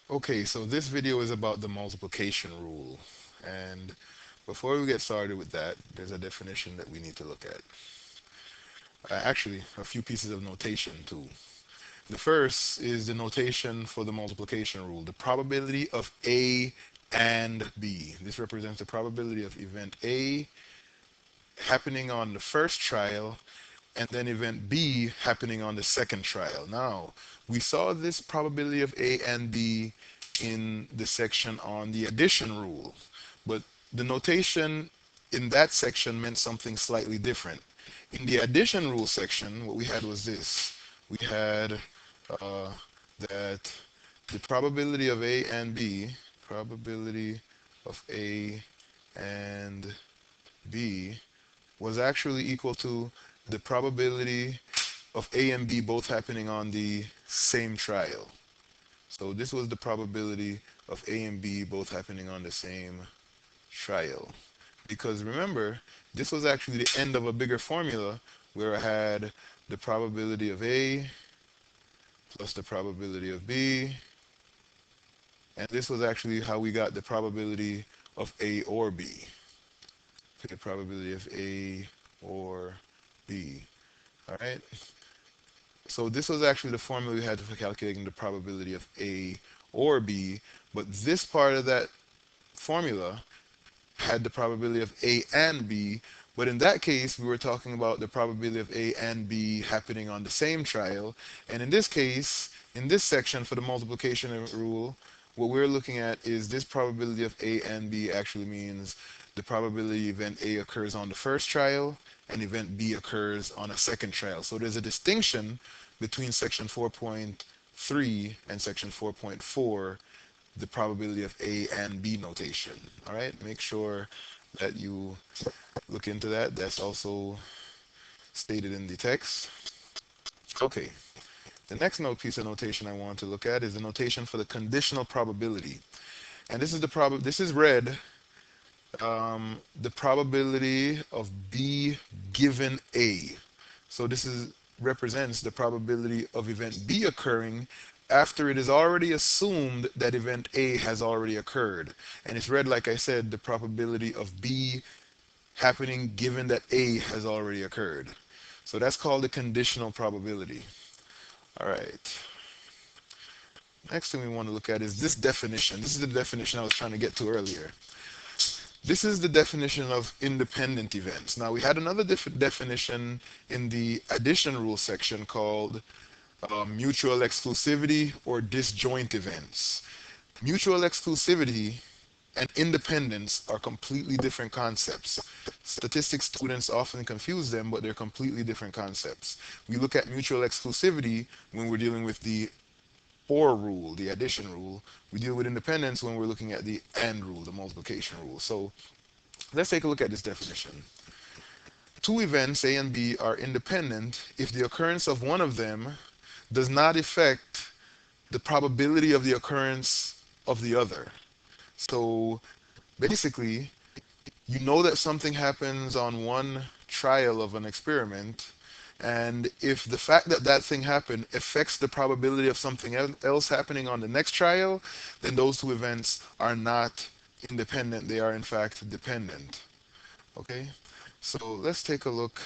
Okay, so this video is about the multiplication rule. And before we get started with that, there's a definition that we need to look at. Actually, a few pieces of notation too. The first is the notation for the multiplication rule, the probability of A and B. This represents the probability of event A happening on the first trial and then event B happening on the second trial. Now, we saw this probability of A and B in the section on the addition rule, but the notation in that section meant something slightly different. In the addition rule section, what we had was this. We had uh, that the probability of A and B, probability of A and B was actually equal to the probability of A and B both happening on the same trial. So this was the probability of A and B both happening on the same trial. Because remember, this was actually the end of a bigger formula where I had the probability of A plus the probability of B, and this was actually how we got the probability of A or B. The probability of A or B. All right. So this was actually the formula we had for calculating the probability of A or B, but this part of that formula had the probability of A and B, but in that case, we were talking about the probability of A and B happening on the same trial, and in this case, in this section for the multiplication rule, what we're looking at is this probability of A and B actually means the probability event A occurs on the first trial and event B occurs on a second trial. So there's a distinction between section 4.3 and section 4.4, the probability of A and B notation. All right, make sure that you look into that. That's also stated in the text. Okay, the next piece of notation I want to look at is the notation for the conditional probability. And this is this is red, the probability of B given A. So this is represents the probability of event B occurring after it is already assumed that event A has already occurred. And it's red, like I said, the probability of B happening given that A has already occurred. So that's called the conditional probability. All right. Next thing we want to look at is this definition. This is the definition I was trying to get to earlier. This is the definition of independent events. Now, we had another definition in the addition rule section called mutual exclusivity or disjoint events. Mutual exclusivity and independence are completely different concepts. Statistics students often confuse them, but they're completely different concepts. We look at mutual exclusivity when we're dealing with the or rule, the addition rule. We deal with independence when we're looking at the and rule, the multiplication rule. So let's take a look at this definition. Two events, A and B, are independent if the occurrence of one of them does not affect the probability of the occurrence of the other. So basically, you know that something happens on one trial of an experiment, and if the fact that that thing happened affects the probability of something else happening on the next trial, then those two events are not independent. They are in fact dependent. Okay? So let's take a look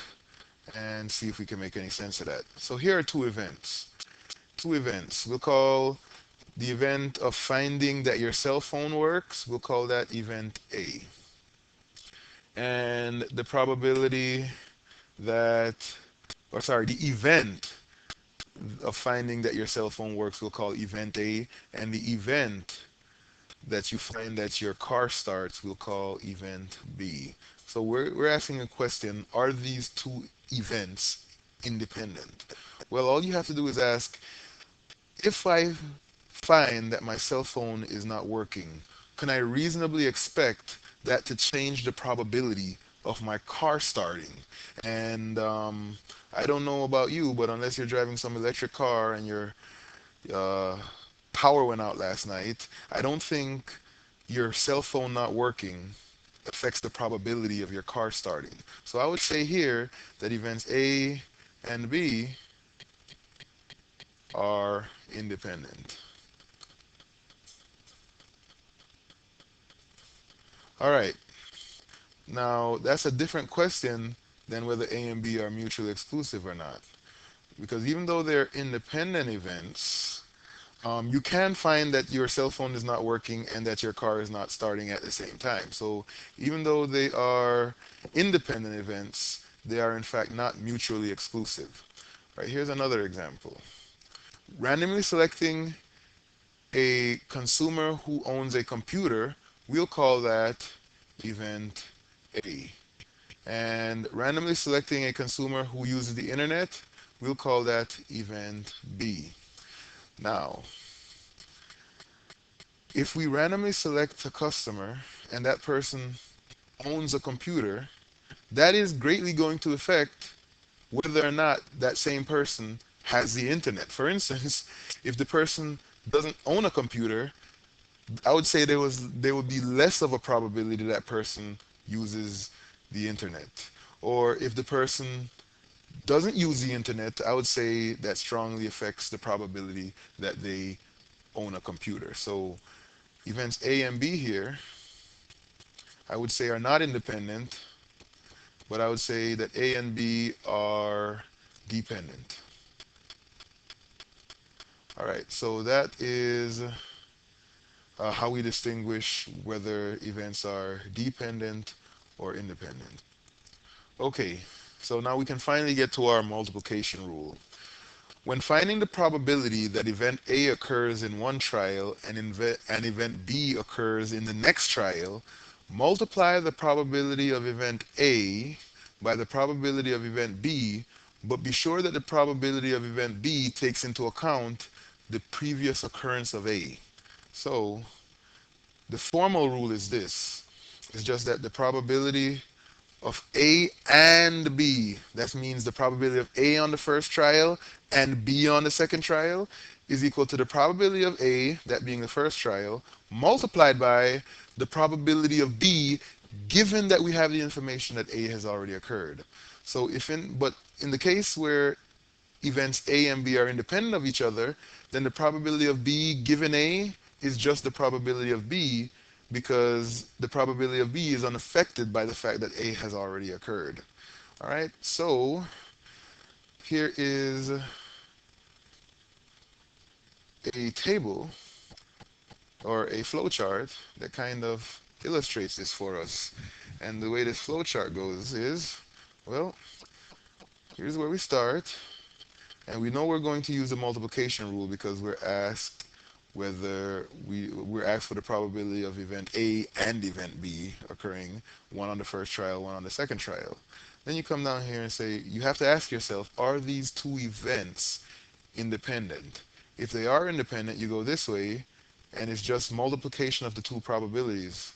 and see if we can make any sense of that. So here are two events. Two events. We'll call the event of finding that your cell phone works, we'll call that event A. And the probability that, or sorry, the event of finding that your cell phone works, we'll call event A. And the event that you find that your car starts, we'll call event B. So we're asking a question, are these two events independent? Well, all you have to do is ask, if I find that my cell phone is not working, can I reasonably expect that to change the probability of my car starting? And I don't know about you, but unless you're driving some electric car and your uh, power went out last night, I don't think your cell phone not working affects the probability of your car starting. So I would say here that events A and B are independent. All right. Now, that's a different question than whether A and B are mutually exclusive or not. Because even though they're independent events, you can find that your cell phone is not working and that your car is not starting at the same time. So even though they are independent events, they are in fact not mutually exclusive. Right, here's another example. Randomly selecting a consumer who owns a computer, we'll call that event A. And randomly selecting a consumer who uses the internet, we'll call that event B. Now, if we randomly select a customer and that person owns a computer, that is greatly going to affect whether or not that same person has the internet. For instance, if the person doesn't own a computer, I would say there would be less of a probability that person uses the internet. Or if the person doesn't use the internet, I would say that strongly affects the probability that they own a computer. So events A and B here, I would say are not independent, but I would say that A and B are dependent. All right, so that is how we distinguish whether events are dependent or independent. Okay, so now we can finally get to our multiplication rule. When finding the probability that event A occurs in one trial and event B occurs in the next trial, multiply the probability of event A by the probability of event B, but be sure that the probability of event B takes into account the previous occurrence of A. So the formal rule is this. It's just that the probability of A and B, that means the probability of A on the first trial and B on the second trial, is equal to the probability of A, that being the first trial, multiplied by the probability of B, given that we have the information that A has already occurred. So but in the case where events A and B are independent of each other, then the probability of B given A is just the probability of B, because the probability of B is unaffected by the fact that A has already occurred. All right, so here is a table or a flowchart that kind of illustrates this for us. And the way this flowchart goes is, well, here's where we start. And we know we're going to use the multiplication rule because we're asked for the probability of event A and event B occurring, one on the first trial, one on the second trial. Then you come down here and say, you have to ask yourself, are these two events independent? If they are independent, you go this way, and it's just multiplication of the two probabilities.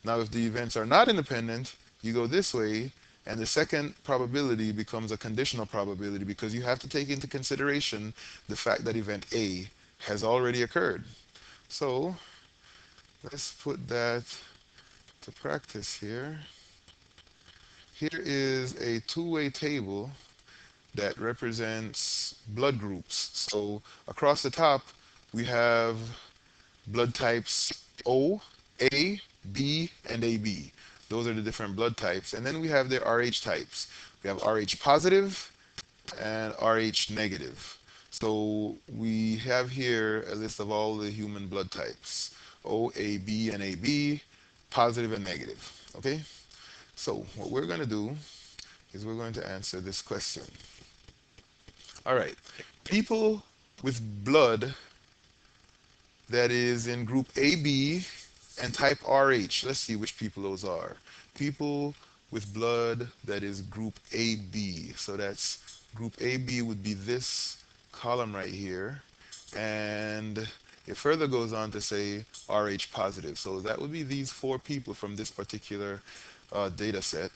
Now, if the events are not independent, you go this way, and the second probability becomes a conditional probability because you have to take into consideration the fact that event A has already occurred. So let's put that to practice here. Here is a two-way table that represents blood groups. So across the top, we have blood types O, A, B, and AB. Those are the different blood types. And then we have their RH types. We have RH positive and RH negative. So we have here a list of all the human blood types. O, A, B, and AB, positive and negative. Okay? So what we're going to do is we're going to answer this question. All right. People with blood that is in group AB and type RH. Let's see which people those are. People with blood that is group AB. So that's group AB would be this column right here. And it further goes on to say RH positive. So that would be these four people from this particular data set.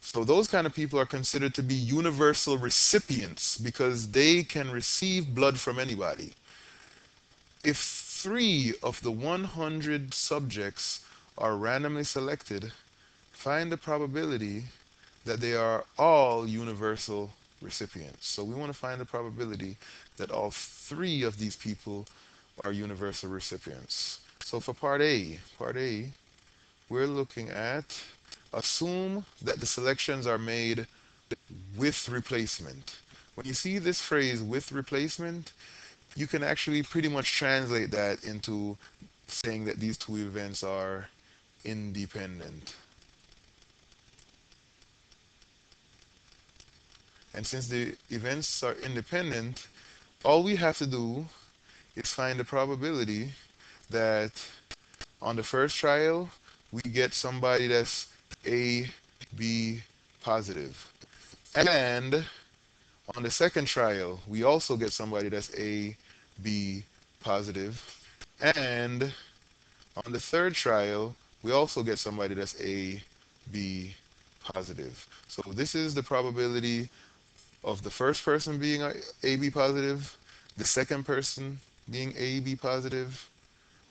So those kind of people are considered to be universal recipients because they can receive blood from anybody. If 3 of the 100 subjects are randomly selected, find the probability that they are all universal recipients. So we want to find the probability that all 3 of these people are universal recipients. So for part A, we're looking at assume that the selections are made with replacement. When you see this phrase with replacement, you can actually pretty much translate that into saying that these two events are independent. And since the events are independent, all we have to do is find the probability that on the first trial, we get somebody that's A, B positive. And on the second trial, we also get somebody that's A, B positive. And on the third trial, we also get somebody that's A, B positive. So this is the probability of the first person being AB positive, the second person being AB positive,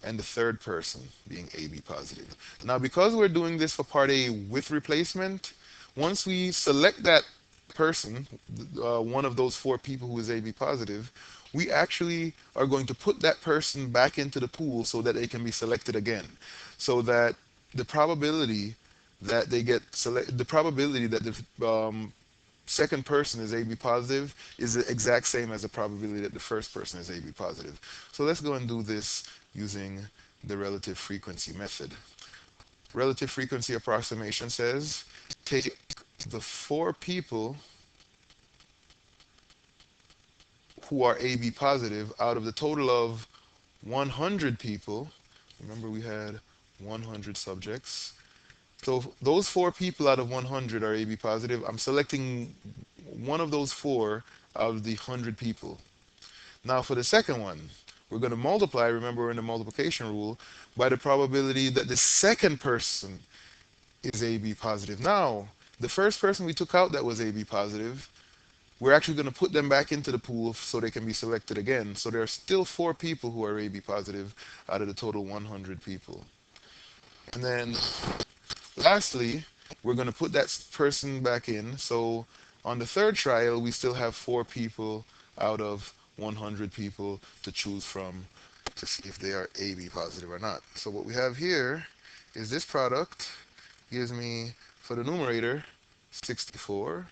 and the third person being AB positive. Now, because we're doing this for part A with replacement, once we select that person, one of those four people who is AB positive, we actually are going to put that person back into the pool so that they can be selected again. So that the probability that they get the probability that the second person is AB positive is the exact same as the probability that the first person is AB positive. So let's go and do this using the relative frequency method. Relative frequency approximation says take the four people who are AB positive out of the total of 100 people. Remember, we had 100 subjects. So those four people out of 100 are AB positive. I'm selecting one of those four out of the 100 people. Now for the second one, we're going to multiply, remember we're in the multiplication rule, by the probability that the second person is AB positive. Now, the first person we took out that was AB positive, we're actually going to put them back into the pool so they can be selected again. So there are still four people who are AB positive out of the total 100 people. And then lastly, we're going to put that person back in. So on the third trial, we still have four people out of 100 people to choose from to see if they are AB positive or not. So what we have here is this product gives me, for the numerator, 64,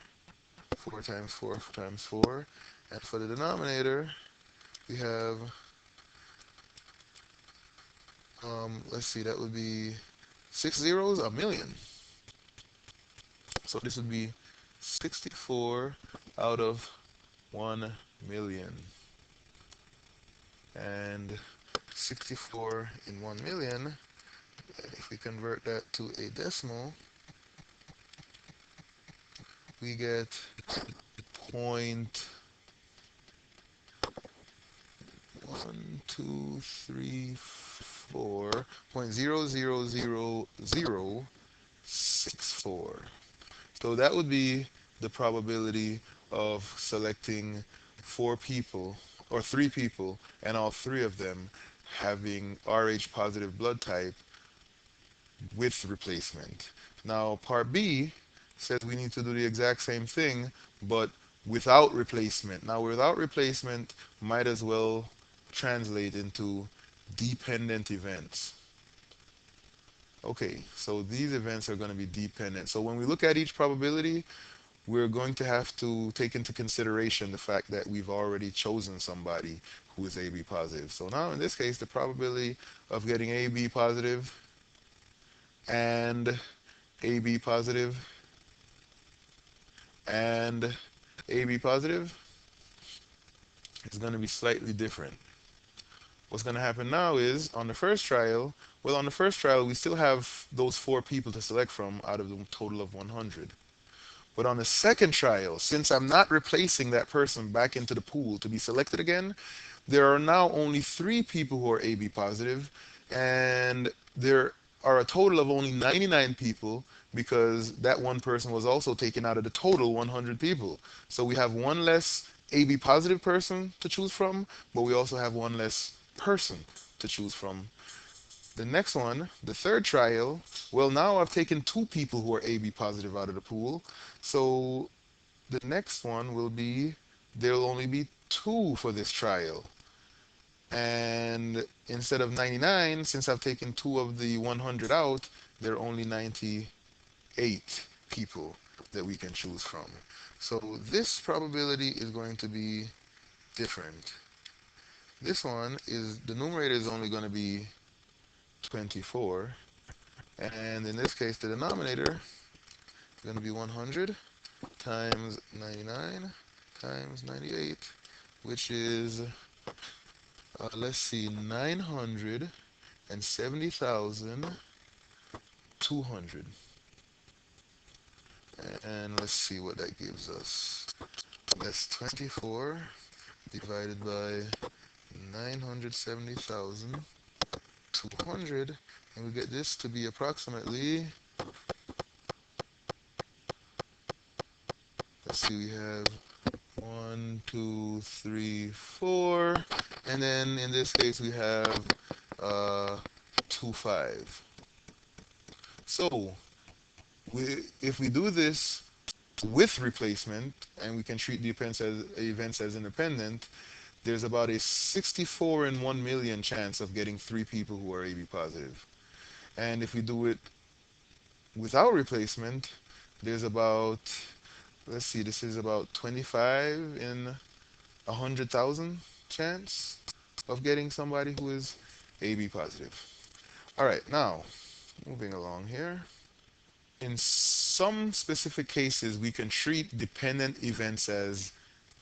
4 times 4 times 4. And for the denominator, we have, let's see, that would be 6 zeros, a million. So this would be 64 out of 1 million. And 64 in 1 million, if we convert that to a decimal, we get point 1, 2, 3, 4, 0.00064. So that would be the probability of selecting four people or three people and all three of them having Rh positive blood type with replacement. Now part B says we need to do the exact same thing but without replacement. Now without replacement might as well translate into dependent events. Okay, so these events are going to be dependent. So when we look at each probability, we're going to have to take into consideration the fact that we've already chosen somebody who is AB positive. So now in this case, the probability of getting AB positive and AB positive and AB positive is going to be slightly different. What's going to happen now is on the first trial, well, on the first trial, we still have those four people to select from out of the total of 100. But on the second trial, since I'm not replacing that person back into the pool to be selected again, there are now only three people who are AB positive, and there are a total of only 99 people because that one person was also taken out of the total 100 people. So we have one less AB positive person to choose from, but we also have one less person to choose from. The next one, the third trial, well, now I've taken two people who are AB positive out of the pool. So the next one will be, there'll only be two for this trial. And And instead of 99, since I've taken two of the 100 out, there are only 98 people that we can choose from. So this probability is going to be different. This one is, the numerator is only going to be 24, and in this case the denominator is going to be 100 times 99 times 98, which is, let's see, 970,200. And let's see what that gives us. That's 24 divided by 970,200, and we get this to be approximately, let's see, we have 1, 2, 3, 4, and then in this case we have 2, 5. So if we do this with replacement, and we can treat the events as independent, there's about a 64 in 1 million chance of getting 3 people who are AB positive. And if we do it without replacement, there's about, let's see, this is about 25 in 100,000 chance of getting somebody who is AB positive. All right, now moving along here. In some specific cases, we can treat dependent events as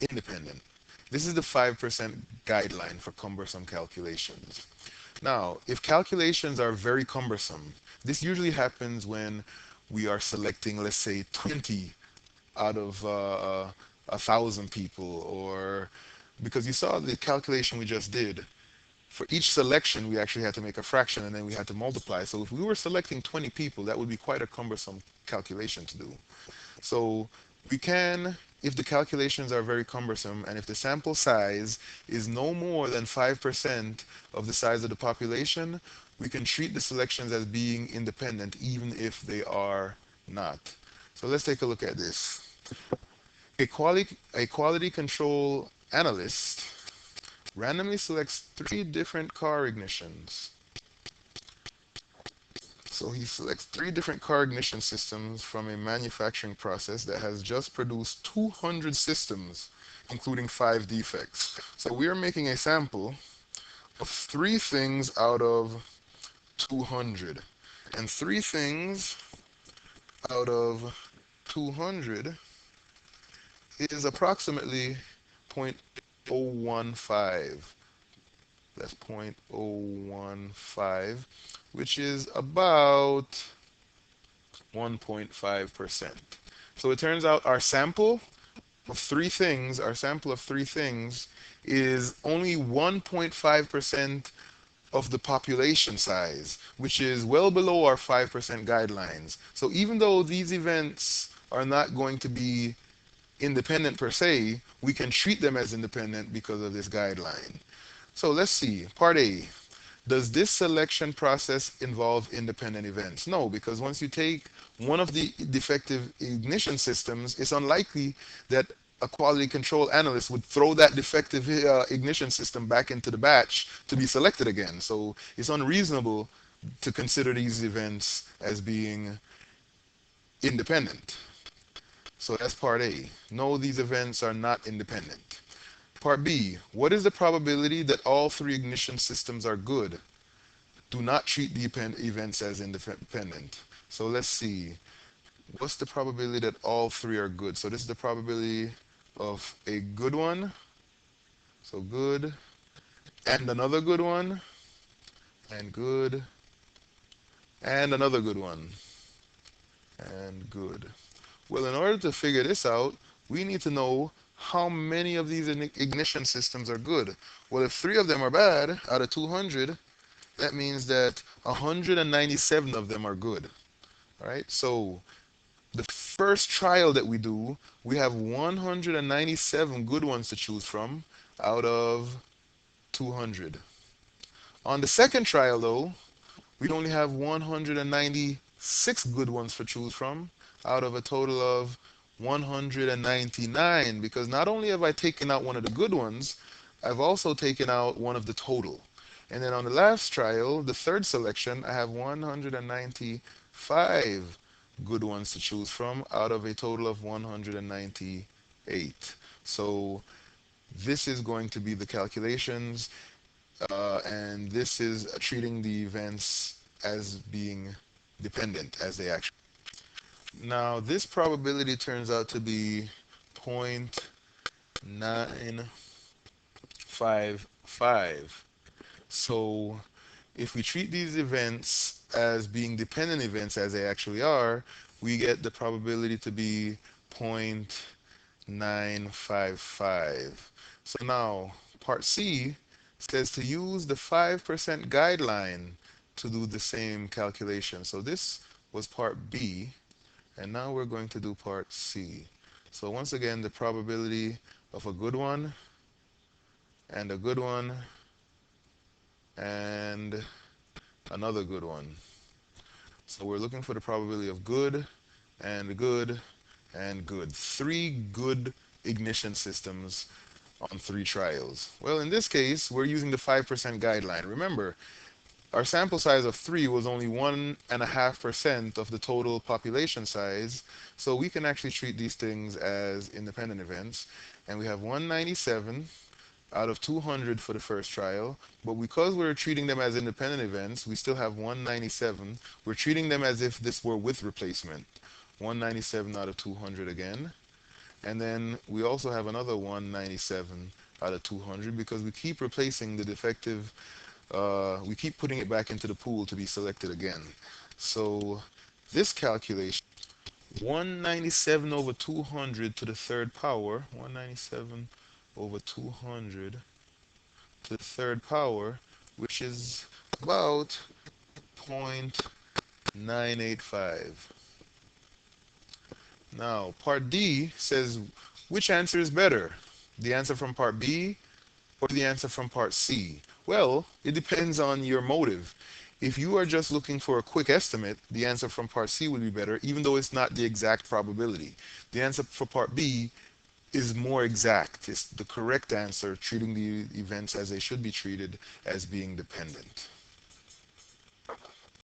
independent. This is the 5% guideline for cumbersome calculations. Now, if calculations are very cumbersome, this usually happens when we are selecting, let's say, 20 out of 1,000 people, or because you saw the calculation we just did. For each selection, we actually had to make a fraction and then we had to multiply. So if we were selecting 20 people, that would be quite a cumbersome calculation to do. So we can, if the calculations are very cumbersome and if the sample size is no more than 5% of the size of the population, we can treat the selections as being independent even if they are not. So let's take a look at this. A quality control analyst randomly selects 3 different car ignitions. So he selects 3 different car ignition systems from a manufacturing process that has just produced 200 systems, including 5 defects. So we are making a sample of 3 things out of 200. And 3 things out of 200 is approximately 0.015. That's 0.015, which is about 1.5%. So it turns out our sample of 3 things is only 1.5% of the population size, which is well below our 5% guidelines. So even though these events are not going to be independent per se, we can treat them as independent because of this guideline. So let's see, part A. Does this selection process involve independent events? No, because once you take one of the defective ignition systems, it's unlikely that a quality control analyst would throw that defective ignition system back into the batch to be selected again. So it's unreasonable to consider these events as being independent. So that's part A. No, these events are not independent. Part B, what is the probability that all 3 ignition systems are good? Do not treat the events as independent. So let's see. What's the probability that all 3 are good? So this is the probability of a good one. So good. And another good one. And good. And another good one. And good. Well, in order to figure this out, we need to know how many of these ignition systems are good. Well, if 3 of them are bad out of 200, that means that 197 of them are good. All right, so the first trial that we do, we have 197 good ones to choose from out of 200. On the second trial, though, we only have 196 good ones to choose from out of a total of 199, because not only have I taken out one of the good ones, I've also taken out one of the total. And then on the last trial, the third selection, I have 195 good ones to choose from out of a total of 198. So this is going to be the calculations, and this is treating the events as being dependent as they actually. Now, this probability turns out to be 0.955. So if we treat these events as being dependent events as they actually are, we get the probability to be 0.955. So now, part C says to use the 5% guideline to do the same calculation. So this was part B, and now we're going to do part C. So once again, the probability of a good one, and a good one, and another good one. So we're looking for the probability of good, and good, and good. Three good ignition systems on three trials. Well, in this case, we're using the 5% guideline. Remember, our sample size of 3 was only 1.5% of the total population size, so we can actually treat these things as independent events. And we have 197 out of 200 for the first trial, but because we're treating them as independent events, we still have 197. We're treating them as if this were with replacement. 197 out of 200 again. And then we also have another 197 out of 200 because we keep replacing the defective, we keep putting it back into the pool to be selected again. So this calculation, 197 over 200 to the third power, 197 over 200 to the third power, which is about 0.985. Now, part D says, which answer is better? The answer from part B or the answer from part C? Well, it depends on your motive. If you are just looking for a quick estimate, the answer from part C would be better, even though it's not the exact probability. The answer for part B is more exact. It's the correct answer, treating the events as they should be treated, as being dependent.